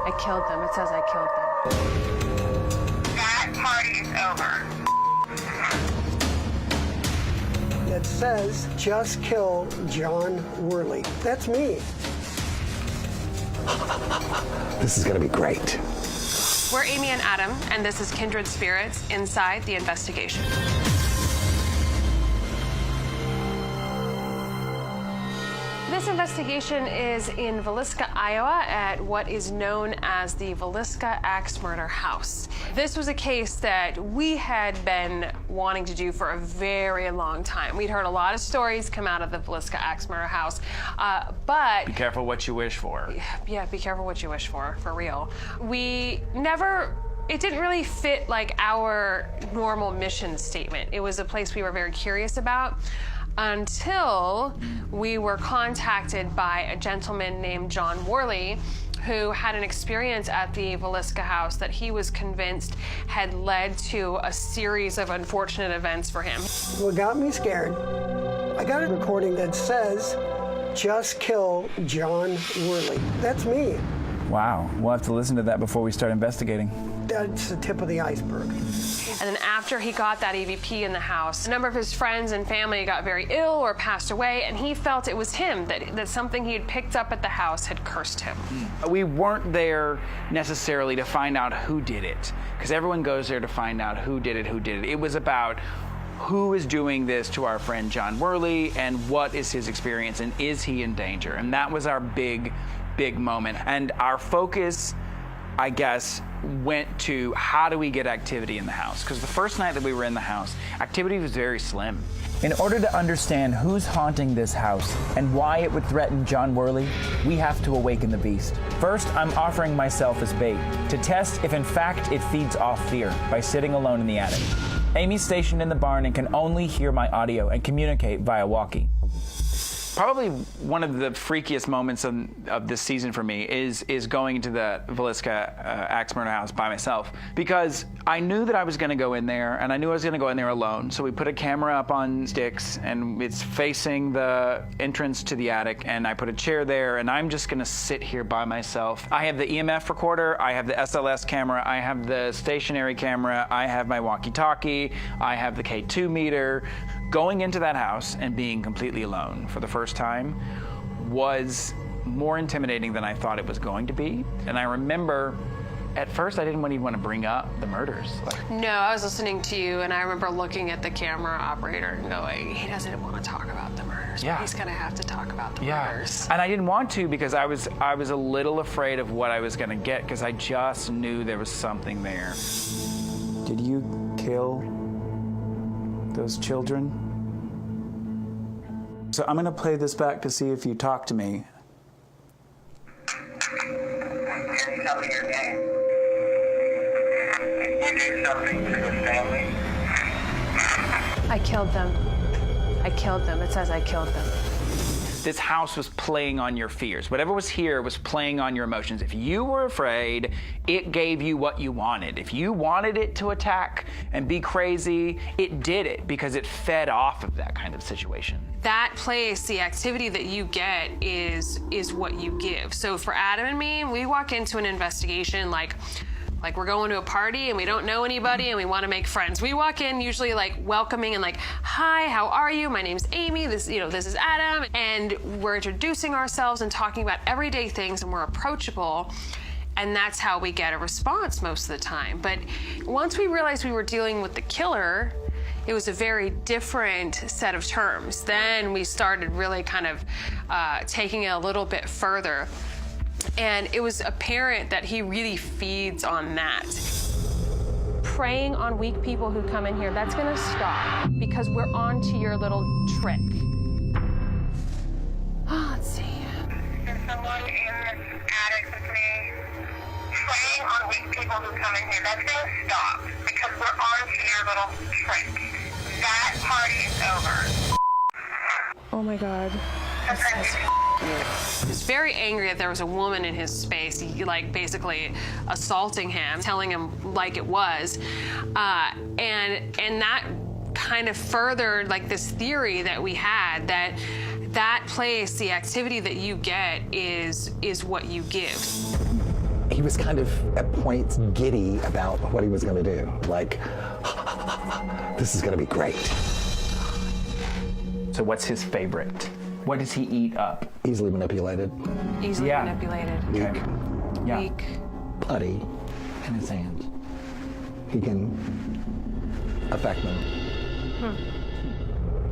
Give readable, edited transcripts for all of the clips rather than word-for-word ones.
I killed them. It says I killed them. That party's over. It says, just kill John Worley. That's me. This is gonna be great. We're Amy and Adam, and this is Kindred Spirits Inside the Investigation. This investigation is in Villisca, Iowa, at what is known as the Villisca Axe Murder House. This was a case that we had been wanting to do for a very long time. We'd heard a lot of stories come out of the Villisca Axe Murder House, but... Be careful what you wish for. Yeah, be careful what you wish for real. We never... It didn't really fit like our normal mission statement. It was a place we were very curious about, until we were contacted by a gentleman named John Worley, who had an experience at the Villisca house that he was convinced had led to a series of unfortunate events for him. What got me scared, I got a recording that says, just kill John Worley. That's me. Wow, we'll have to listen to that before we start investigating. That's the tip of the iceberg. And then after he got that EVP in the house, a number of his friends and family got very ill or passed away, and he felt it was him, that something he had picked up at the house had cursed him. We weren't there necessarily to find out who did it, because everyone goes there to find out who did it. It was about who is doing this to our friend John Worley, and what is his experience, and is he in danger? And that was our big moment. And our focus, I guess, went to how do we get activity in the house? Because the first night that we were in the house, activity was very slim. In order to understand who's haunting this house and why it would threaten John Worley, we have to awaken the beast. First, I'm offering myself as bait to test if in fact it feeds off fear by sitting alone in the attic. Amy's stationed in the barn and can only hear my audio and communicate via walkie. Probably one of the freakiest moments of this season for me is going into the Villisca Axe Murder House by myself, because I knew that I was going to go in there, and I knew I was going to go in there alone. So we put a camera up on sticks, and it's facing the entrance to the attic, and I put a chair there, and I'm just going to sit here by myself. I have the EMF recorder, I have the SLS camera, I have the stationary camera, I have my walkie-talkie, I have the K2 meter. Going into that house and being completely alone for the first time was more intimidating than I thought it was going to be. And I remember at first I didn't even want to bring up the murders. No, I was listening to you, and I remember looking at the camera operator and going, he doesn't want to talk about the murders, but he's gonna have to talk about the murders. And I didn't want to, because I was a little afraid of what I was gonna get, because I just knew there was something there. Did you kill those children? So I'm gonna play this back to see if you talk to me. Here's some of your name. You do something to the family. I killed them. I killed them. It says I killed them. This house was playing on your fears. Whatever was here was playing on your emotions. If you were afraid, it gave you what you wanted. If you wanted it to attack and be crazy, it did it because it fed off of that kind of situation. That place, the activity that you get is what you give. So for Adam and me, we walk into an investigation like we're going to a party and we don't know anybody and we want to make friends. We walk in usually like welcoming and like, hi, how are you? My name's Amy. This is Adam. And we're introducing ourselves and talking about everyday things, and we're approachable. And that's how we get a response most of the time. But once we realized we were dealing with the killer, it was a very different set of terms. Then we started really kind of taking it a little bit further. And it was apparent that he really feeds on that. Preying on weak people who come in here, that's gonna stop because we're on to your little trick. Oh, let's see. There's someone in this attic with me. Preying on weak people who come in here, that's gonna stop because we're on to your little trick. That party is over. Oh my God. He was very angry that there was a woman in his space, like basically assaulting him, telling him like it was, and that kind of furthered like this theory that we had that place, the activity that you get is what you give. he was kind of at points giddy about what he was going to do. Like, this is going to be great. So what's his favorite? What does he eat up? Easily manipulated. Easily Yeah. manipulated. Weak. Yeah. Weak. Putty in his hands. He can affect them.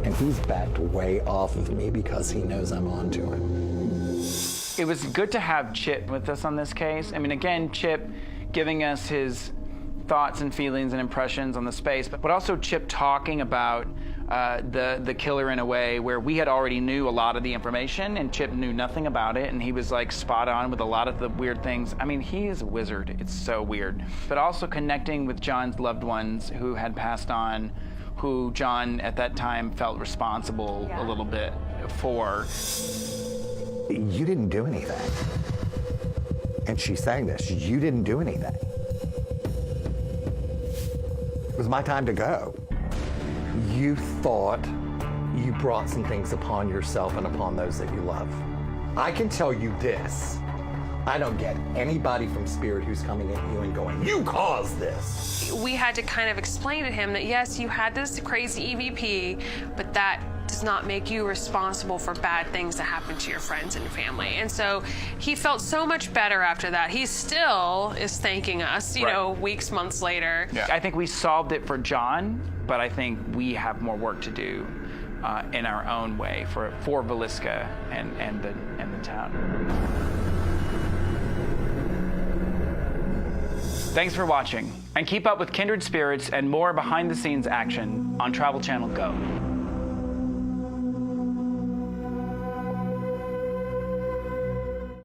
And he's backed way off of me because he knows I'm on to him. It was good to have Chip with us on this case. I mean, again, Chip giving us his thoughts and feelings and impressions on the space, but also Chip talking about the killer in a way where we had already knew a lot of the information and Chip knew nothing about it, and he was like spot on with a lot of the weird things. I mean, he is a wizard. It's so weird. But also connecting with John's loved ones who had passed on, who John at that time felt responsible a little bit for. You didn't do anything. And she's saying this, you didn't do anything. It was my time to go. You thought you brought some things upon yourself and upon those that you love. I can tell you this. I don't get anybody from Spirit who's coming at you and going, you caused this. We had to kind of explain to him that yes, you had this crazy EVP, but that does not make you responsible for bad things that happen to your friends and family. And so he felt so much better after that. He still is thanking us, you know, weeks, months later. Yeah. I think we solved it for John, but I think we have more work to do in our own way for Villisca and the town. Thanks for watching, and keep up with Kindred Spirits and more behind-the-scenes action on Travel Channel Go.